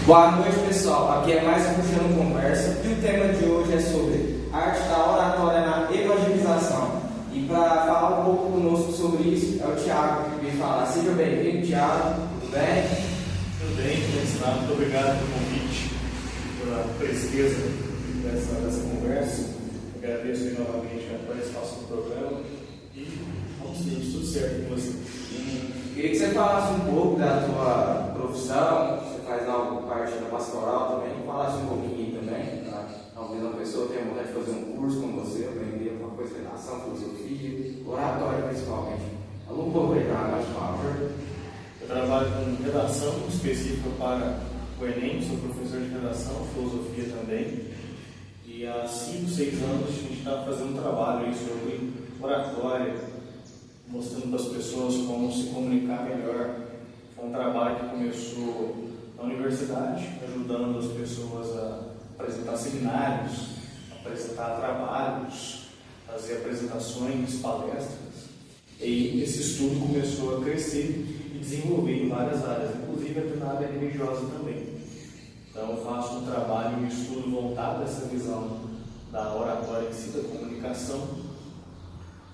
Boa noite, pessoal. Aqui é mais um Puxando Conversa e o tema de hoje é sobre a arte da oratória na evangelização. E para falar um pouco conosco sobre isso é o Thiago que vem falar. Seja bem-vindo, Thiago. Tudo bem? Tudo bem, muito obrigado pelo convite, pela presteza dessa conversa. Agradeço aí novamente a participação do programa e vamos ter tudo certo com você. Queria que você falasse um pouco da tua profissão, você faz algo parte da pastoral também, falasse um pouquinho também, tá? Talvez uma pessoa tenha vontade de fazer um curso com você, aprender alguma coisa de redação, filosofia, oratória principalmente. Fala um pouco aí para nós, por favor. Eu trabalho com redação específica para o Enem, sou professor de redação, filosofia também. E há 5, 6 anos a gente está fazendo um trabalho aí sobre oratória, mostrando para as pessoas como se comunicar melhor. Foi um trabalho que começou na universidade, ajudando as pessoas a apresentar seminários, apresentar trabalhos, fazer apresentações, palestras. E esse estudo começou a crescer e desenvolver em várias áreas, inclusive até na área religiosa também. Então eu faço um trabalho, um estudo voltado a essa visão da oratória em si, da comunicação,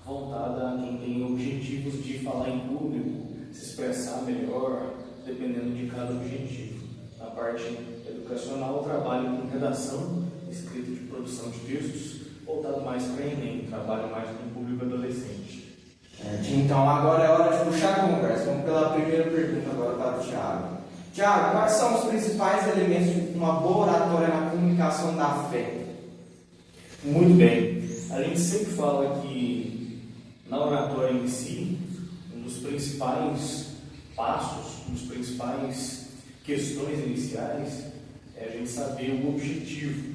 voltada a quem tem objetivos de falar em público, se expressar melhor, dependendo de cada objetivo. Na parte educacional, eu trabalho com redação, escrita de produção de textos, voltado mais para Enem, trabalho mais com o público adolescente. Então agora é hora de puxar a conversa. Vamos pela primeira pergunta agora para o Thiago. Thiago, quais são os principais elementos de uma boa oratória na comunicação da fé? Muito bem. A gente sempre fala que na oratória em si, um dos principais passos, um dos principais questões iniciais é a gente saber o objetivo.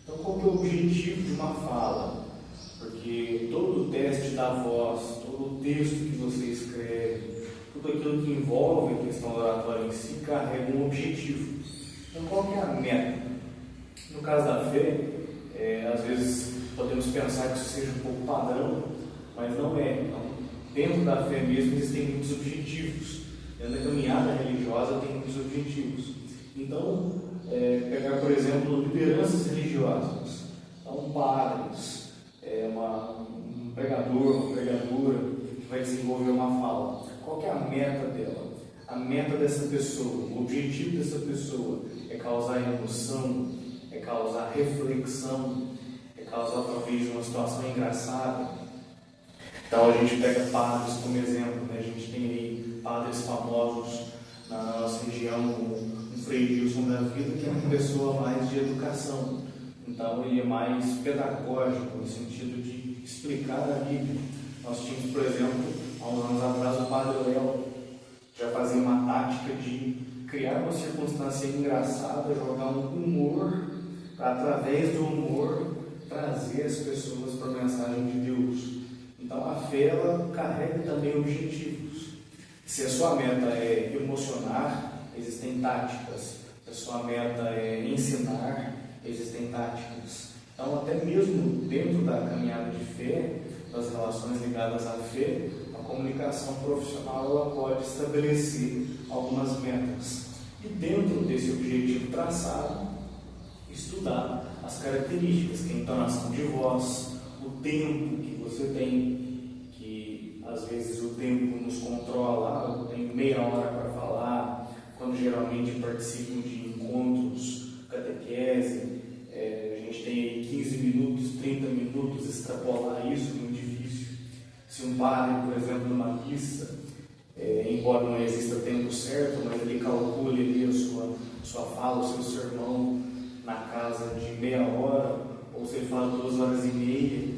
Então, qual que é o objetivo de uma fala? Porque todo o teste da voz, todo o texto que você escreve, tudo aquilo que envolve a questão da oratória em si carrega um objetivo. Então, qual que é a meta? No caso da fé, às vezes podemos pensar que isso seja um pouco padrão, mas não é. Então, dentro da fé mesmo existem muitos objetivos. Dentro da caminhada religiosa tem muitos objetivos. Então, pegar, por exemplo, lideranças religiosas, então, padres, um pregador, uma pregadora que vai desenvolver uma fala. Qual que é a meta dela? A meta dessa pessoa, o objetivo dessa pessoa é causar emoção, é causar reflexão, é causar talvez uma situação engraçada. Então a gente pega padres como exemplo, né? A gente tem aí padres famosos na nossa região, o Frei Gilson da Vida, que é uma pessoa mais de educação. Então ele é mais pedagógico, no sentido de explicar a Bíblia. Nós tínhamos, por exemplo, há uns anos atrás, o Padre Léo já fazia uma tática de criar uma circunstância engraçada, jogar um humor, para através do humor trazer as pessoas para a mensagem de Deus. Então a fé ela carrega também objetivos. Se a sua meta é emocionar, existem táticas. Se a sua meta é ensinar, existem táticas. Então até mesmo dentro da caminhada de fé, das relações ligadas à fé, a comunicação profissional ela pode estabelecer algumas metas. E dentro desse objetivo traçado, estudar as características, que é a entonação de voz, o tempo que você tem, que às vezes o tempo nos controla, eu tenho meia hora para falar, quando geralmente participam de encontros, catequese, a gente tem aí 15 minutos, 30 minutos, extrapolar isso é muito difícil. Se um padre, por exemplo, numa missa, embora não exista tempo certo, mas ele calcula ali a sua fala, o seu sermão na casa de meia hora, ou se ele fala 2h30,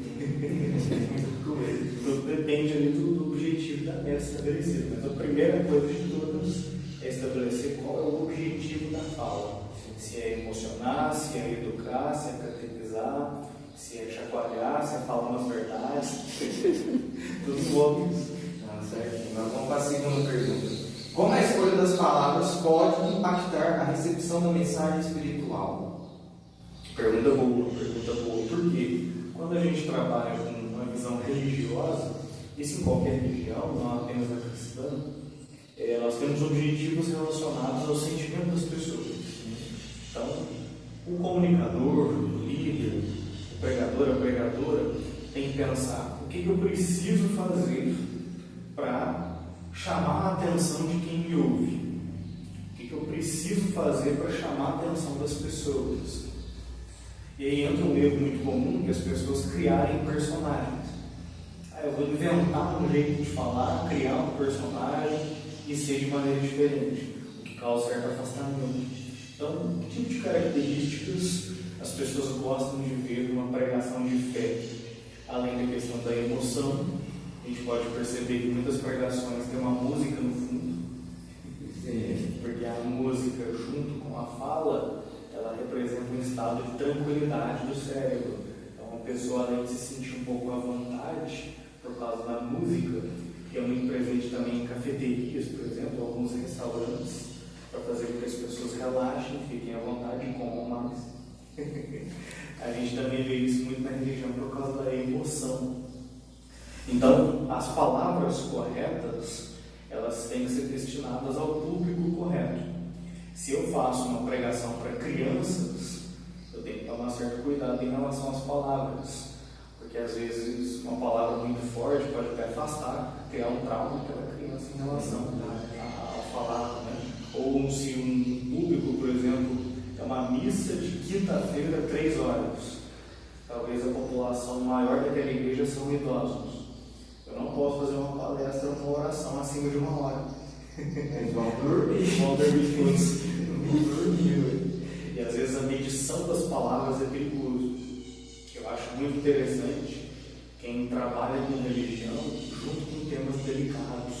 tudo depende ali do objetivo da meta estabelecida. Mas a primeira coisa de todas é estabelecer qual é o objetivo da fala. Se é emocionar, se é educar, se é catequizar, se é chacoalhar, se é falar umas verdades. Tudo envolve isso. Certo. Agora vamos para a segunda pergunta. Como a escolha das palavras pode impactar a recepção da mensagem espiritual? Pergunta boa. Por quê? Quando a gente trabalha com uma visão religiosa, isso em qualquer religião, não apenas a cristã, nós temos objetivos relacionados ao sentimento das pessoas. Então, o comunicador, o líder, o pregador, a pregadora, tem que pensar o que eu preciso fazer para chamar a atenção de quem me ouve. O que eu preciso fazer para chamar a atenção das pessoas. E aí entra um erro muito comum que as pessoas criarem personagens. Eu vou inventar um jeito de falar, criar um personagem e ser de maneira diferente, o que causa certo afastamento. Então, que tipo de características as pessoas gostam de ver numa pregação de fé? Além da questão da emoção, a gente pode perceber que muitas pregações têm uma música no fundo, porque a música, junto com a fala, ela representa um estado de tranquilidade do cérebro. Então, a pessoa, além de se sentir um pouco à vontade por causa da música, que é muito presente também em cafeterias, por exemplo, alguns restaurantes, para fazer com que as pessoas relaxem, fiquem à vontade e comam mais. A gente também vê isso muito na religião por causa da emoção. Então, as palavras corretas, elas têm que ser destinadas ao público correto. Se eu faço uma pregação para crianças, eu tenho que tomar certo cuidado em relação às palavras, porque às vezes uma palavra muito forte pode até afastar, criar um trauma daquela criança em relação a falar, né? Ou se um público, por exemplo, é uma missa de quinta-feira, 3 horas, talvez a população maior daquela igreja são idosos. Eu não posso fazer uma palestra, uma oração acima de 1 hora. Eles vão dormir todos. E às vezes a medição das palavras é perigoso. Eu acho muito interessante quem trabalha com religião junto com temas delicados.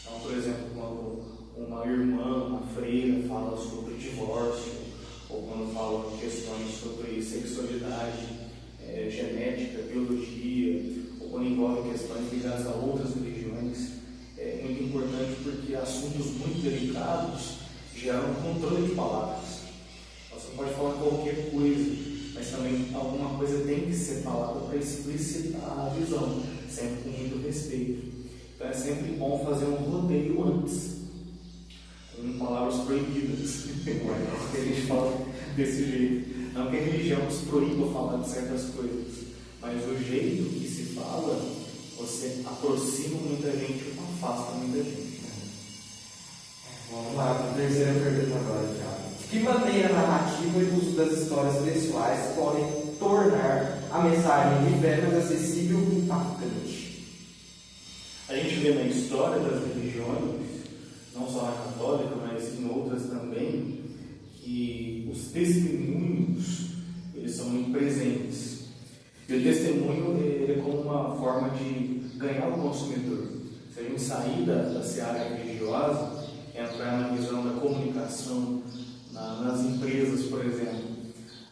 Então, por exemplo, quando uma irmã, uma freira fala sobre divórcio, ou quando fala questões sobre sexualidade, genética, biologia, ou quando envolve questões ligadas a outras religiões, é muito importante porque assuntos muito delicados geram controle de palavras. Você pode falar qualquer coisa, mas também alguma coisa tem que ser falada para explicitar a visão, sempre com muito respeito. Então é sempre bom fazer um roteiro antes, com palavras proibidas, que a gente fala desse jeito. Não que a religião nos proíba falar de certas coisas, mas o jeito que se fala, você aproxima muita gente ou afasta muita gente. Vamos lá, para a terceira pergunta agora, Thiago. De que maneira a narrativa e o uso das histórias pessoais podem tornar a mensagem de fé mais acessível e impactante? A gente vê na história das religiões, não só na católica, mas em outras também, que os testemunhos, eles são muito presentes. E o testemunho ele é como uma forma de ganhar o consumidor. Se a gente sair da seara religiosa, entrar na visão da comunicação, nas empresas, por exemplo.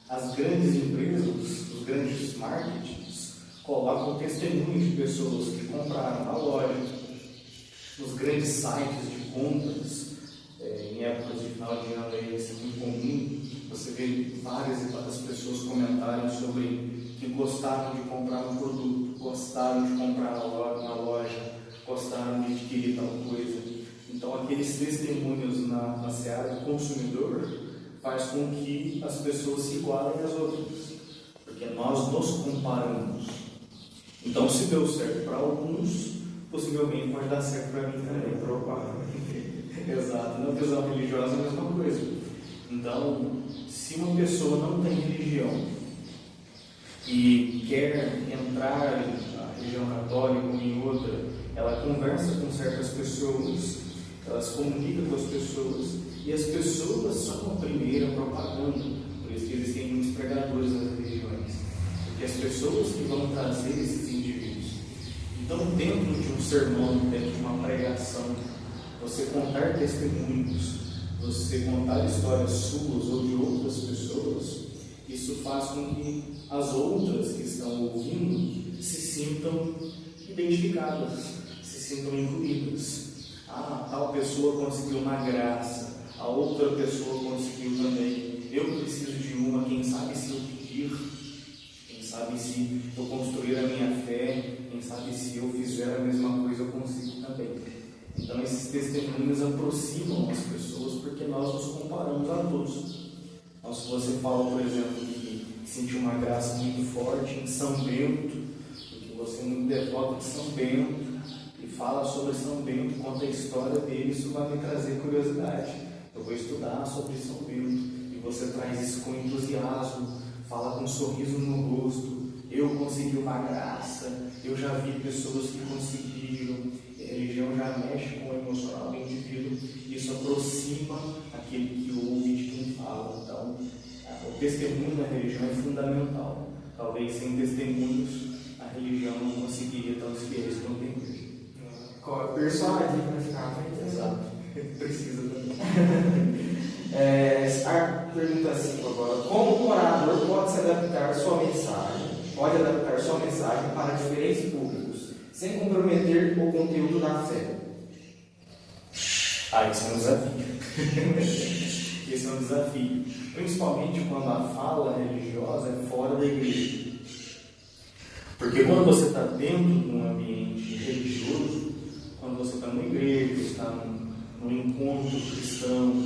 As grandes empresas, os grandes marketings, colocam testemunhos de pessoas que compraram na loja, nos grandes sites de compras, em épocas de final de ano aí, isso é muito comum, você vê várias e várias pessoas comentarem sobre que gostaram de comprar um produto, gostaram de comprar na loja, gostaram de adquirir tal coisa. Então, aqueles testemunhos na seara do consumidor faz com que as pessoas se igualem às outras, porque nós nos comparamos. Então, se deu certo para alguns, possivelmente pode dar certo para mim também. Exato, na visão religiosa é a mesma coisa. Então, se uma pessoa não tem religião e quer entrar na religião católica ou em outra, ela conversa com certas pessoas, ela se comunica com as pessoas, e as pessoas são a primeira propaganda. Por isso que existem muitos pregadores nas religiões, porque as pessoas que vão trazer esses indivíduos. Então, dentro de um sermão, dentro de uma pregação, você contar testemunhos, você contar histórias suas ou de outras pessoas, isso faz com que as outras que estão ouvindo se sintam identificadas, se sintam incluídas. Tal pessoa conseguiu uma graça, a outra pessoa conseguiu também. Eu preciso de uma, quem sabe se eu pedir, quem sabe se eu construir a minha fé, quem sabe se eu fizer a mesma coisa eu consigo também. Então esses testemunhos aproximam as pessoas porque nós nos comparamos a todos. Então, se você fala, por exemplo, que sentiu uma graça muito forte em São Bento, porque você é muito devoto de São Bento, e fala sobre São Bento, conta a história dele, isso vai me trazer curiosidade. Eu vou estudar sobre São Bento, e você traz isso com entusiasmo, fala com um sorriso no rosto. Eu consegui uma graça, eu já vi pessoas que conseguiram. A religião já mexe com o emocional do indivíduo, isso aproxima aquele que ouve de quem fala. Então, o testemunho da religião é fundamental. Talvez sem testemunhos a religião não conseguiria estar os fiéis quanto a igreja. Persuadir praticamente. Exato. Precisa também. A pergunta 5 agora. Como o orador pode adaptar sua mensagem para diferentes públicos, sem comprometer o conteúdo da fé? Isso é um desafio. Esse é um desafio. Principalmente quando a fala religiosa é fora da igreja. Porque quando você está dentro de um ambiente religioso, quando você está numa igreja, está num encontro cristão,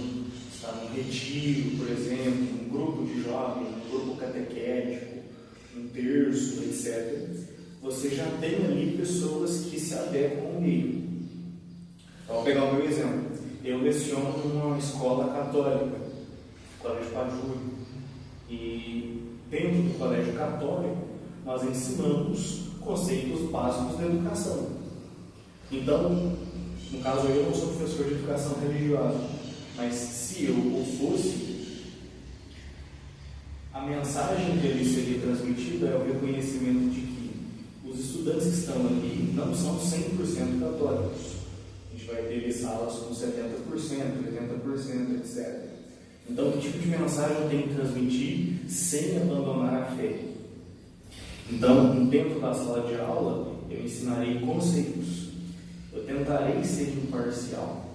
está num retiro, por exemplo, um grupo de jovens, um grupo catequético, um terço, etc., você já tem ali pessoas que se adequam ao meio. Então, vou pegar o meu exemplo. Eu leciono numa escola católica, Colégio Pajúrio, e dentro do Colégio Católico nós ensinamos conceitos básicos da educação. Então, no caso eu não sou professor de educação religiosa, mas se eu o fosse, a mensagem que ali seria transmitida é o reconhecimento de que os estudantes que estão ali não são 100% católicos. A gente vai ter salas com 70%, 80%, etc. Então, que tipo de mensagem eu tenho que transmitir sem abandonar a fé? Então, dentro da sala de aula, eu ensinarei conceitos. Eu tentarei ser imparcial.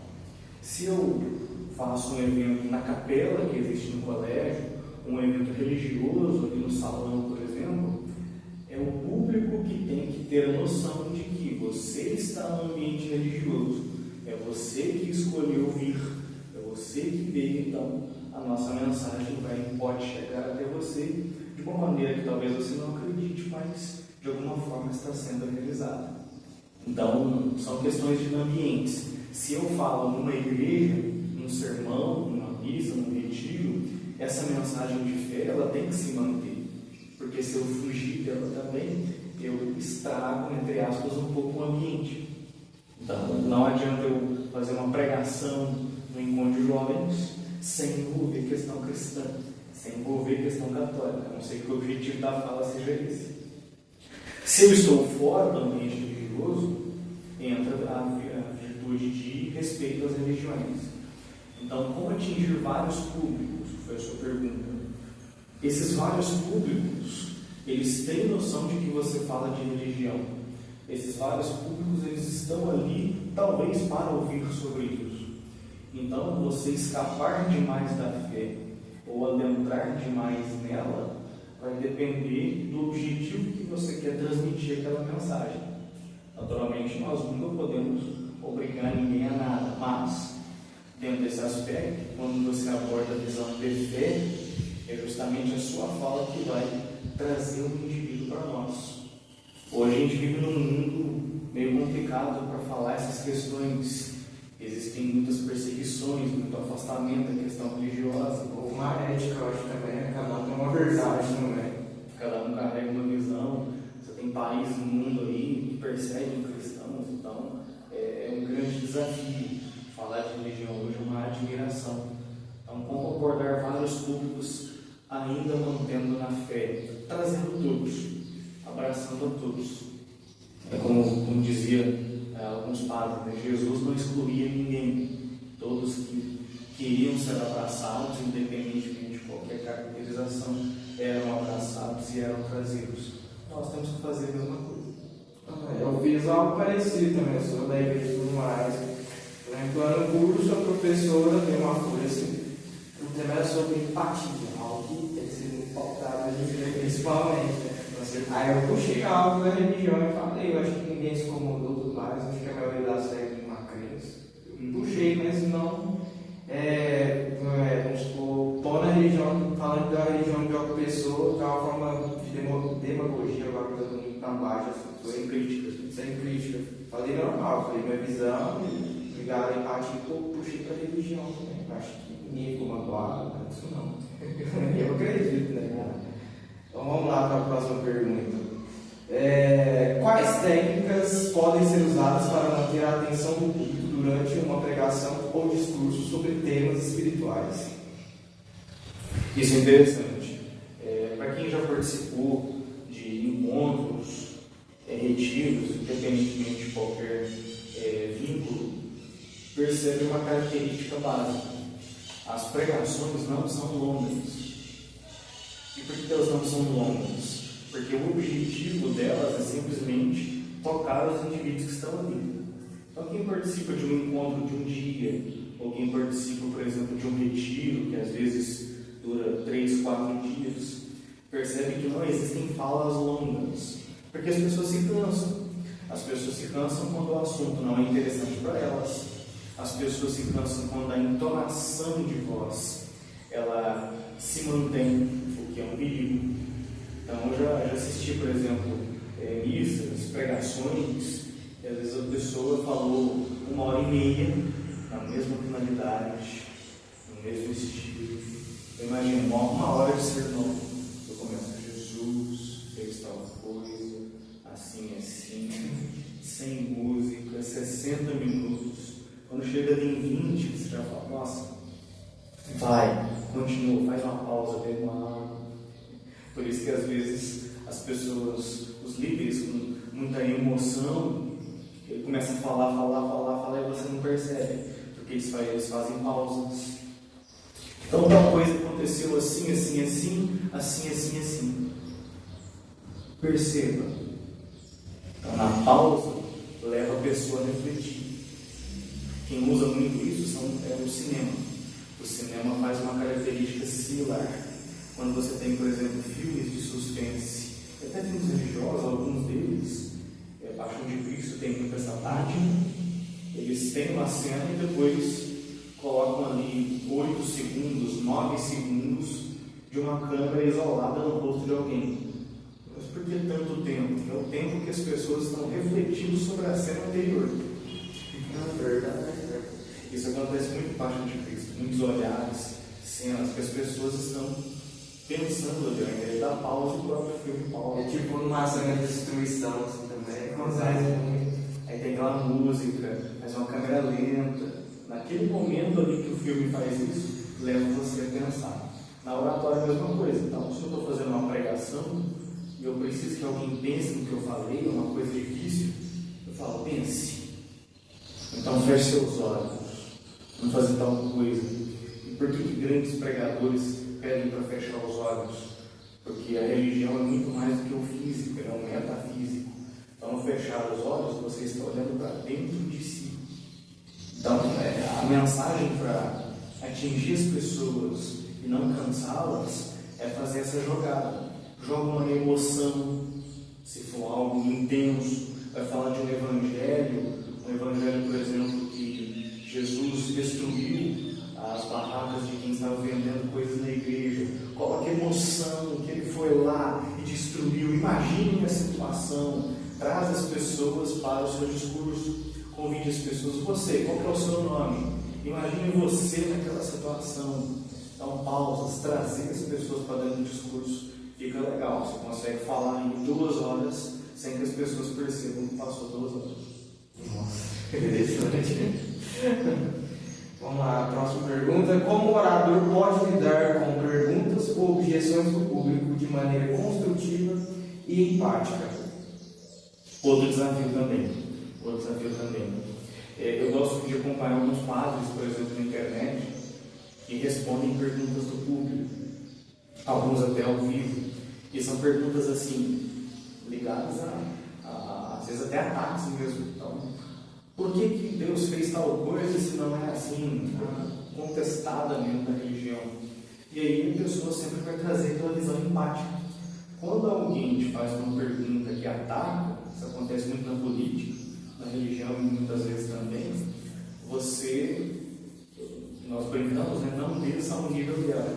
Se eu faço um evento na capela que existe no colégio, um evento religioso ali no salão, por exemplo, é o público que tem que ter a noção de que você está no ambiente religioso. É você que escolheu vir, é você que veio, então a nossa mensagem pode chegar até você de uma maneira que talvez você não acredite, mas de alguma forma está sendo realizada. Então, são questões de ambientes. Se eu falo numa igreja, num sermão, numa missa, num retiro, essa mensagem de fé ela tem que se manter, porque se eu fugir dela também, eu estrago, entre aspas, um pouco o ambiente. Então, não adianta eu fazer uma pregação no encontro de jovens sem envolver questão cristã, sem envolver questão católica, a não ser que o objetivo da fala seja esse. Se eu estou fora do ambiente religioso, entra a virtude de respeito às religiões. Então, como atingir vários públicos? Foi a sua pergunta. Esses vários públicos, eles têm noção de que você fala de religião. Esses vários públicos, eles estão ali, talvez, para ouvir sobre isso. Então, você escapar demais da fé ou adentrar demais nela, vai depender do objetivo que você quer transmitir aquela mensagem. Naturalmente, nós nunca podemos obrigar ninguém a nada, mas, dentro desse aspecto, quando você aborda a visão de fé, é justamente a sua fala que vai trazer o indivíduo para nós. Hoje a gente vive num mundo meio complicado para falar essas questões. Existem muitas perseguições, muito afastamento da questão religiosa. Ou uma ética, eu acho também, cada um tem uma verdade, não é? Cada um carrega uma visão. Você tem países no mundo aí que perseguem cristãos, então é um grande desafio. Falar de religião hoje é uma admiração. Então, como abordar vários públicos ainda mantendo na fé, trazendo todos, abraçando a todos. É como dizia alguns padres, né? Jesus não excluía ninguém. Todos que queriam ser abraçados, independentemente de qualquer caracterização, eram abraçados e eram trazidos. Nós temos que fazer a mesma coisa. Eu fiz algo parecido também, eu sou da igreja e tudo mais. Por exemplo, lá no curso, a professora deu uma folha assim, o tema era sobre empatia, algo que tem que ser muito pautado na igreja, principalmente. Né? Aí eu puxei algo da religião e falei, eu acho que ninguém se incomodou tudo mais, acho que a maioria das segue uma crença. Eu puxei, mas não, vamos supor, tô na religião demagogia, agora todo mundo na baixa, sem crítica. Sem crítica. Falei normal, falei minha visão e ligar a empatia que eu puxei para a religião também. Acho que ninguém ficou magoado, não é isso não. Eu acredito, né, cara? Então vamos lá para a próxima pergunta. Quais técnicas podem ser usadas para manter a atenção do público durante uma pregação ou discurso sobre temas espirituais? Isso é interessante. Para quem já participou de encontros, retiros, independentemente de qualquer vínculo, percebe uma característica básica. As pregações não são longas. E por que elas não são longas? Porque o objetivo delas é simplesmente tocar os indivíduos que estão ali. Então, quem participa de um encontro de um dia, ou quem participa, por exemplo, de um retiro, que às vezes dura 3, 4 dias, percebe que não existem falas longas, porque as pessoas se cansam. As pessoas se cansam quando o assunto não é interessante para elas. As pessoas se cansam quando a entonação de voz ela se mantém, o que é um perigo. Então, eu já assisti, por exemplo, missas, pregações, e às vezes a pessoa falou 1h30 na mesma tonalidade, no mesmo estilo. Eu imagino uma hora de sermão. Eu começo, Jesus fez tal coisa, assim, sem música, 60 minutos. Quando chega em 20, você já fala, nossa, vai, continua, faz uma pausa, bebe uma água. Por isso que às vezes as pessoas, os líderes com muita emoção, ele começa a falar e você não percebe, porque eles fazem pausas. Então tal coisa aconteceu assim. Perceba. Então na pausa leva a pessoa a refletir. Quem usa muito isso é o cinema. O cinema faz uma característica similar. Quando você tem, por exemplo, filmes de suspense, até filmes religiosos, alguns deles, Paixão de Cristo tem muito essa tática, eles têm uma cena e depois colocam ali 8 segundos, 9 segundos de uma câmera isolada no rosto de alguém. Mas por que tanto tempo? É o tempo que as pessoas estão refletindo sobre a cena anterior. É verdade. Isso acontece muito em Paixão de Cristo, muitos olhares, cenas que as pessoas estão pensando ali, ao invés da pausa, o próprio filme pausa. É tipo numa cena de destruição assim também. Acontece muito. Aí tem aquela música, faz uma câmera lenta. Naquele momento ali que o filme faz isso, leva você a pensar. Na oratória é a mesma coisa. Então, se eu estou fazendo uma pregação e eu preciso que alguém pense no que eu falei, uma coisa difícil, eu falo, pense. Então feche seus olhos. Vamos fazer tal coisa. E por que grandes pregadores pedem para fechar os olhos? Porque a religião é muito mais do que o físico, é um metafísico. Então, ao fechar os olhos, você está olhando para dentro de si. Então, a mensagem para atingir as pessoas e não cansá-las é fazer essa jogada. Joga uma emoção, se for algo intenso, vai falar de um evangelho, por exemplo, que Jesus destruiu as barracas de quem estava vendendo coisas na igreja. Coloca emoção, que ele foi lá e destruiu. Imagine a situação, traz as pessoas para o seu discurso, convide as pessoas. Você, qual que é o seu nome? Imagine você naquela situação. Então, pausas, trazer as pessoas para dentro do discurso, fica legal. Você consegue falar em 2 horas sem que as pessoas percebam que passou 2 horas. Nossa, interessante. Vamos lá, próxima pergunta. Como o orador pode lidar com perguntas ou objeções do público de maneira construtiva e empática? Outro desafio também. Eu gosto de acompanhar alguns padres, por exemplo, na internet, que respondem perguntas do público, alguns até ao vivo, e são perguntas assim, ligadas às vezes até ataques mesmo. Então, por que Deus fez tal coisa se não é assim, contestada mesmo da religião? E aí a pessoa sempre vai trazer aquela visão empática. Quando alguém te faz uma pergunta que ataca, isso acontece muito na política, na religião e muitas vezes também, nós brincamos, né? Não desça ao nível dela.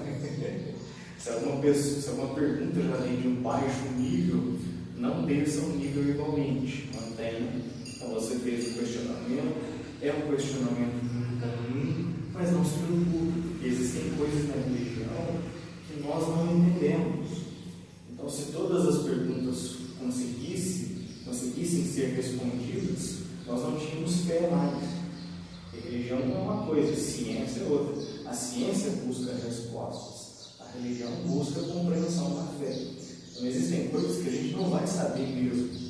Se alguma pergunta já vem de um baixo nível, não desça o nível igualmente, mantenha. Então você fez o questionamento, é um questionamento muito comum, mas não se preocupe, porque existem coisas na religião que nós não entendemos. Então, se todas as perguntas conseguissem ser respondidas, nós não tínhamos fé mais. A religião é uma coisa, a ciência é outra. A ciência busca respostas, a religião busca compreensão da fé. Então, existem coisas que a gente não vai saber mesmo.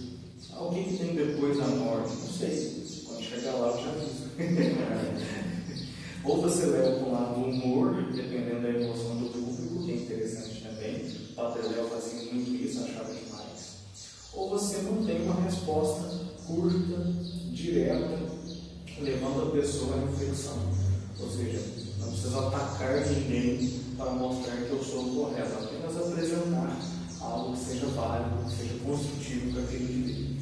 O que tem depois da morte? Não sei. Quando chegar lá, eu já aviso. Ou você leva para o lado do humor, dependendo da emoção do público, que é interessante também. O Padre Léo fazia muito isso, achava demais. Ou você não tem uma resposta curta, direta, levando a pessoa à reflexão. Ou seja, não precisa atacar ninguém para mostrar que eu sou o correto, apenas apresentar algo que seja válido, que seja construtivo para aquele indivíduo.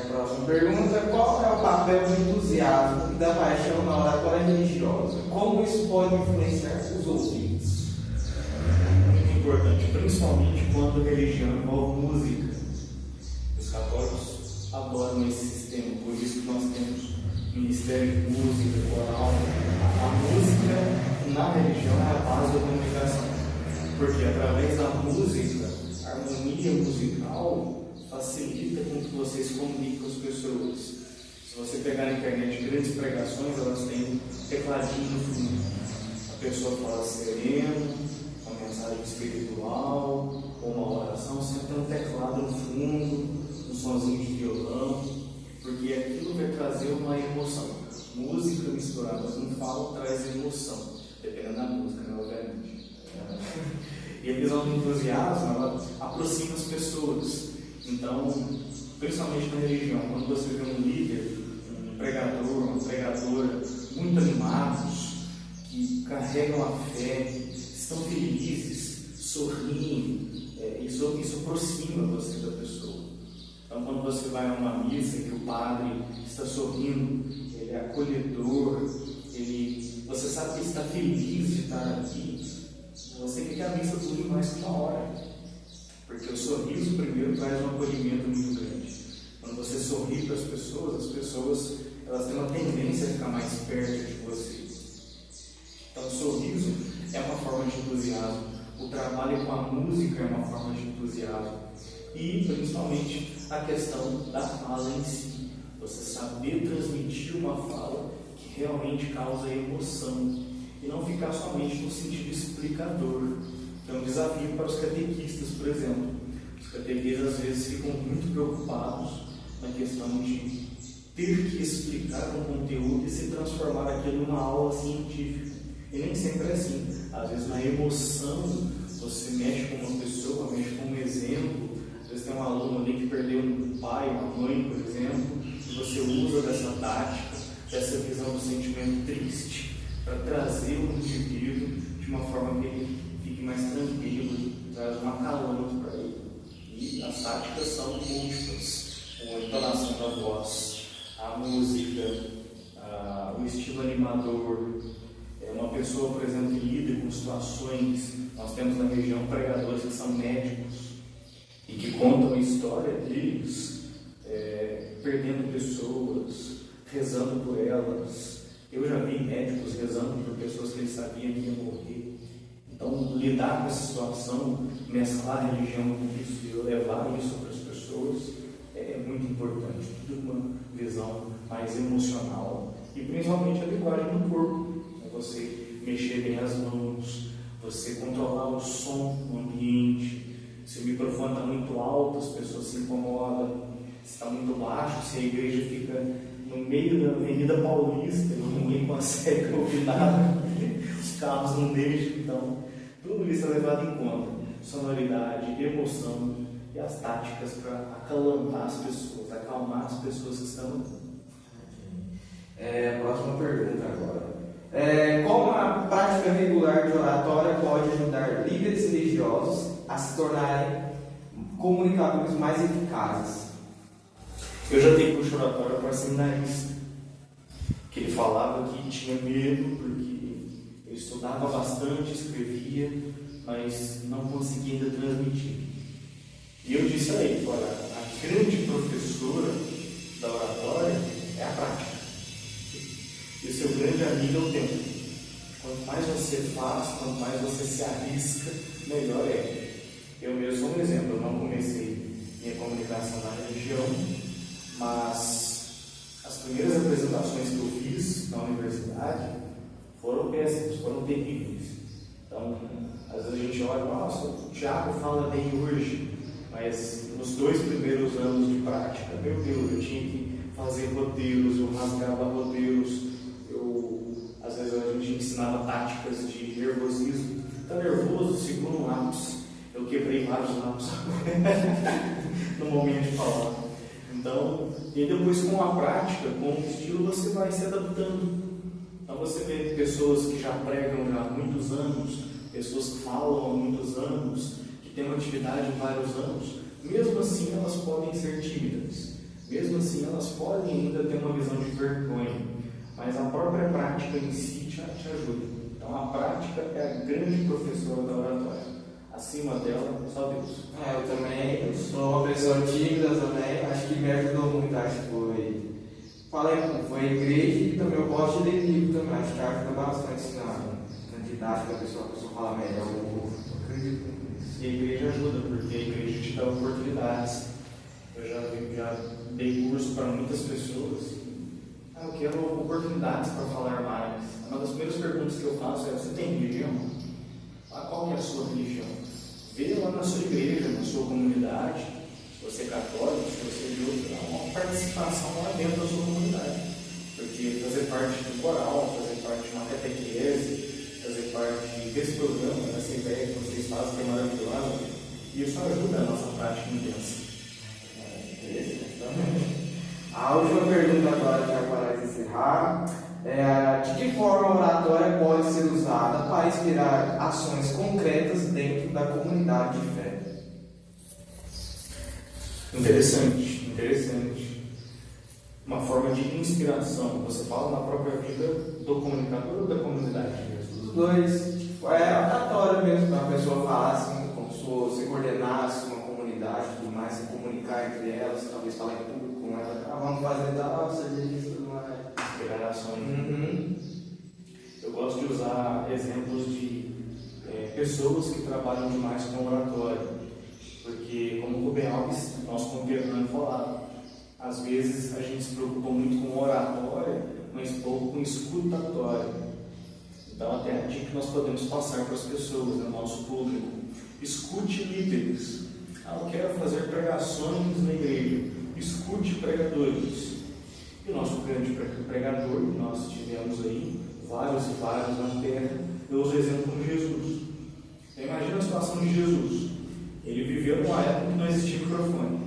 Próxima pergunta: qual é o papel do entusiasmo e da paixão na oratória religiosa? Como isso pode influenciar os ouvintes? Muito importante, principalmente quando a religião envolve música. Os católicos adoram esse sistema, por isso que nós temos ministério de música, coral. A música na religião é a base da comunicação, porque através da música, a harmonia musical facilita com que você se comunique com as pessoas. Se você pegar na internet grandes pregações, elas têm um tecladinho no fundo. A pessoa fala sereno, uma mensagem espiritual, ou uma oração, sempre tem um teclado no fundo, um sonzinho de violão, porque aquilo vai trazer uma emoção. Música misturada com fala traz emoção, dependendo da música, né, obviamente. E a visão do entusiasmo, ela aproxima as pessoas. Então, principalmente na religião, quando você vê um líder, um pregador, uma pregadora muito animados, que carregam a fé, estão felizes, sorriem, isso aproxima você da pessoa. Então, quando você vai a uma missa que o padre está sorrindo, ele é acolhedor, você sabe que ele está feliz de estar aqui, você quer que a missa dure mais que uma hora. Porque o sorriso primeiro traz um acolhimento muito grande. Quando você sorri para as pessoas elas têm uma tendência a ficar mais perto de você. Então o sorriso é uma forma de entusiasmo. O trabalho com a música é uma forma de entusiasmo. E principalmente a questão da fala em si. Você saber transmitir uma fala que realmente causa emoção. E não ficar somente no sentido explicador. É um desafio para os catequistas, por exemplo. Os catequistas às vezes ficam muito preocupados na questão de ter que explicar um conteúdo e se transformar aquilo numa aula científica. E nem sempre é assim. Às vezes na emoção você mexe com uma pessoa, mexe com um exemplo. Às vezes tem um aluno ali que perdeu um pai, uma mãe, por exemplo, e você usa dessa tática, dessa visão do sentimento triste, para trazer o indivíduo de uma forma que ele fique mais tranquilo, traz um acalento para ele. E as táticas são múltiplas, com a entonação da voz, a música, o estilo animador. Uma pessoa, por exemplo, que lida com situações, nós temos na região pregadores que são médicos e que contam a história deles, perdendo pessoas, rezando por elas. Eu já vi médicos rezando por pessoas que eles sabiam que iam morrer. Então, lidar com essa situação, mesclar a religião com isso e levar isso para as pessoas é muito importante. Tudo uma visão mais emocional e principalmente a linguagem do corpo. Você mexer bem as mãos, você controlar o som no ambiente. Se o microfone está muito alto, as pessoas se incomodam. Se está muito baixo, se a igreja fica no meio da Avenida Paulista, ninguém consegue ouvir nada, os carros não deixam. Então, tudo isso é levado em conta. Sonoridade, emoção e as táticas para acalantar as pessoas, acalmar as pessoas que estão aqui. Próxima pergunta agora. Como a prática regular de oratória pode ajudar líderes religiosos a se tornarem comunicadores mais eficazes? Eu já dei curso de oratória para seminarista, que ele falava que tinha medo porque ele estudava bastante, escrevia, mas não consegui ainda transmitir. E eu disse a ele: olha, a grande professora da oratória é a prática. E o seu grande amigo é o tempo. Quanto mais você faz, quanto mais você se arrisca, melhor é. Eu mesmo sou um exemplo. Eu não comecei minha comunicação na religião, mas as primeiras apresentações que eu fiz na universidade foram péssimas, foram terríveis. Então, às vezes a gente olha: nossa, o Tiago fala bem hoje, mas nos 2 primeiros anos de prática, meu Deus, eu tinha que fazer roteiros, eu rasgava roteiros, às vezes a gente ensinava táticas de nervosismo. Está nervoso, segura um lápis. Eu quebrei vários lápis no momento de falar. Então, e depois com a prática, com o estilo, você vai se adaptando. Então você vê pessoas que já pregam já há muitos anos, pessoas que falam há muitos anos, que têm uma atividade há vários anos, mesmo assim elas podem ser tímidas, mesmo assim elas podem ainda ter uma visão de vergonha, mas a própria prática em si te ajuda. Então a prática é a grande professora da oratória. Acima dela, só Deus. Eu também sou uma pessoa tímida também, acho que me ajudou muito, acho que foi a igreja, e também eu gosto de ler livro também, acho que ajuda bastante na didática, a pessoa fala melhor, eu acredito nisso. E a igreja ajuda, porque a igreja te dá oportunidades. Eu já dei curso para muitas pessoas. Eu quero oportunidades para falar mais. Uma das primeiras perguntas que eu faço é: você tem religião? Qual que é a sua religião? Vê lá na sua igreja, na sua comunidade, se você é católico, se você é de outro, há uma participação lá dentro da sua comunidade. Porque fazer parte do coral, fazer parte de uma catequese, fazer parte desse programa, dessa ideia que vocês fazem, que é maravilhosa, isso ajuda a nossa prática intensa. A última pergunta agora, já para encerrar, de que forma a oratória pode ser usada para inspirar ações concretas dentro da comunidade de fé? Interessante. Uma forma de inspiração. Você fala na própria vida do comunicador ou da comunidade mesmo? Os dois. A oratória mesmo, para a pessoa falar assim, como se coordenasse uma comunidade, tudo mais, se comunicar entre elas, talvez falar em público com ela. Vamos fazer tal, seja isso, tudo mais. Eu gosto de usar exemplos de pessoas que trabalham demais com oratória, porque, como o Rubem Alves, nosso conterrâneo, falava, às vezes a gente se preocupa muito com oratória, mas pouco com escutatória. Então, até a dica que nós podemos passar para as pessoas, no nosso público: escute líderes. Eu quero fazer pregações na igreja, escute pregadores. E o nosso grande pregador, que nós tivemos aí, vários e vários na terra, eu uso o exemplo de Jesus. Então, imagina a situação de Jesus. Ele viveu numa época que não existia microfone.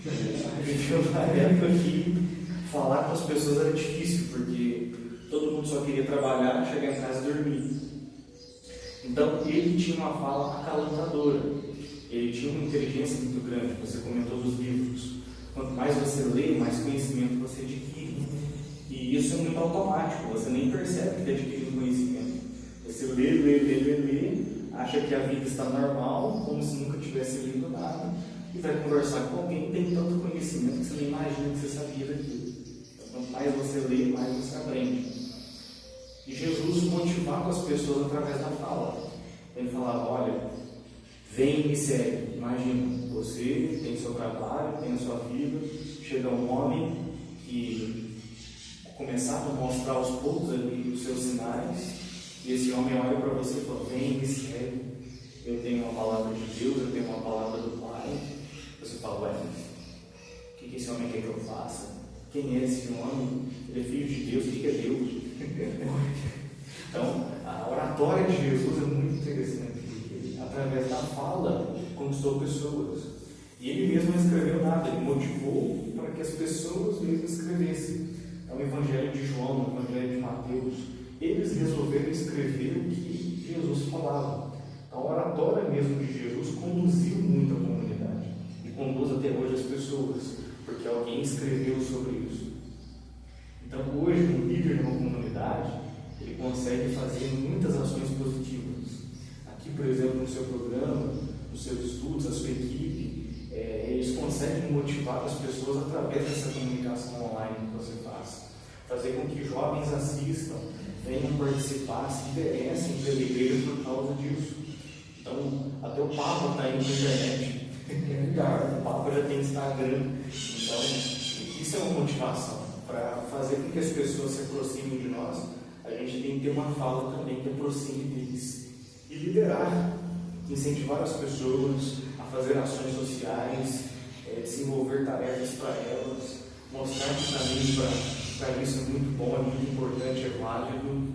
Ele viveu numa época que falar com as pessoas era difícil, porque todo mundo só queria trabalhar, chegar em casa e dormir. Então, ele tinha uma fala acalentadora. Ele tinha uma inteligência muito grande. Você comentou dos livros. Quanto mais você lê, mais conhecimento você adquire. E isso é muito automático, você nem percebe que está adquirindo conhecimento. Você lê, acha que a vida está normal, como se nunca tivesse lido nada, e vai conversar com alguém que tem tanto conhecimento que você nem imagina que você sabia daquilo. Então, quanto mais você lê, mais você aprende. E Jesus motivava as pessoas através da fala. Ele falava: olha, vem e me segue. Imagina, você tem seu trabalho, tem a sua vida, chega um homem que começava a mostrar aos poucos ali os seus sinais, e esse homem olha para você e fala: vem e me segue. Eu tenho uma palavra de Deus, eu tenho uma palavra do Pai. Você fala: ué, o que esse homem quer que eu faça? Quem é esse homem? Ele é filho de Deus, o que é Deus? Então, a oratória de Jesus é muito interessante, porque através da fala conquistou pessoas. E ele mesmo não escreveu nada, ele motivou para que as pessoas mesmo escrevessem. É o Evangelho de João, o Evangelho de Mateus. Eles resolveram escrever o que Jesus falava. Então, a oratória mesmo de Jesus conduziu muito a comunidade e conduz até hoje as pessoas, porque alguém escreveu sobre isso. Então, hoje, um líder de uma comunidade, ele consegue fazer muitas ações positivas. aqui, por exemplo, no seu programa, nos seus estudos, a sua equipe, eles conseguem motivar as pessoas através dessa comunicação online que você faz. Fazer com que jovens assistam, venham participar, se interessem pela igreja por causa disso. Então, até o Papa está indo na internet. O Papa já tem Instagram. Então, isso é uma motivação. Para fazer com que as pessoas se aproximem de nós, a gente tem que ter uma fala também que aproxime deles. E liderar, incentivar as pessoas a fazer ações sociais, desenvolver tarefas para elas, mostrar que para isso é muito bom, é muito importante, é válido.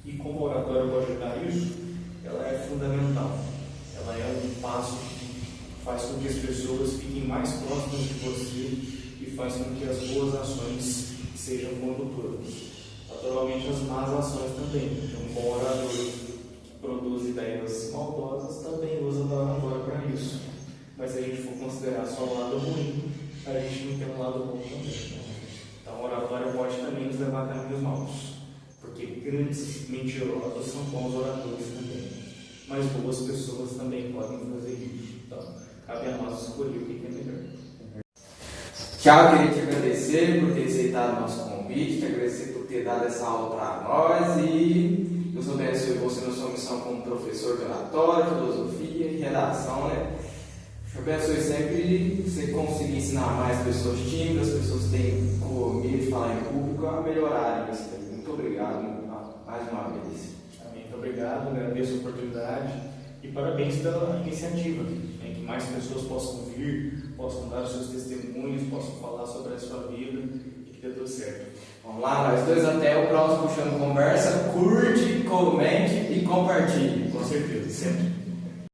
E como a oratória pode ajudar isso, ela é fundamental. Ela é um passo que faz com que as pessoas fiquem mais próximas de você e faz com que as boas ações sejam condutoras. Naturalmente, as más ações também. Um bom orador que produz ideias maldosas também usa da oratória para isso. Mas se a gente for considerar só o lado ruim, a gente não tem um lado bom também. Então, a oratória pode também nos levar a caminhos maus, porque grandes mentirosos são bons oradores também, mas boas pessoas também podem fazer isso. Então, cabe a nós escolher o que é melhor. Tiago, queria te agradecer por ter aceitado o nosso convite, te agradecer por ter dado essa aula para nós e Deus abençoe você na sua missão como professor de oratória, filosofia e redação, né? Deus abençoe sempre você conseguir ensinar mais pessoas tímidas, pessoas que têm medo de falar em público, a melhorarem isso aí. Muito obrigado mais uma vez. Amém. Muito obrigado, agradeço a oportunidade e parabéns pela iniciativa, que mais pessoas possam vir, possam dar os seus testemunhos, possam falar sobre a sua vida e que dê tudo certo. Vamos lá, nós dois, até o próximo Puxando Conversa. Curte, comente e compartilhe. Com certeza, sempre.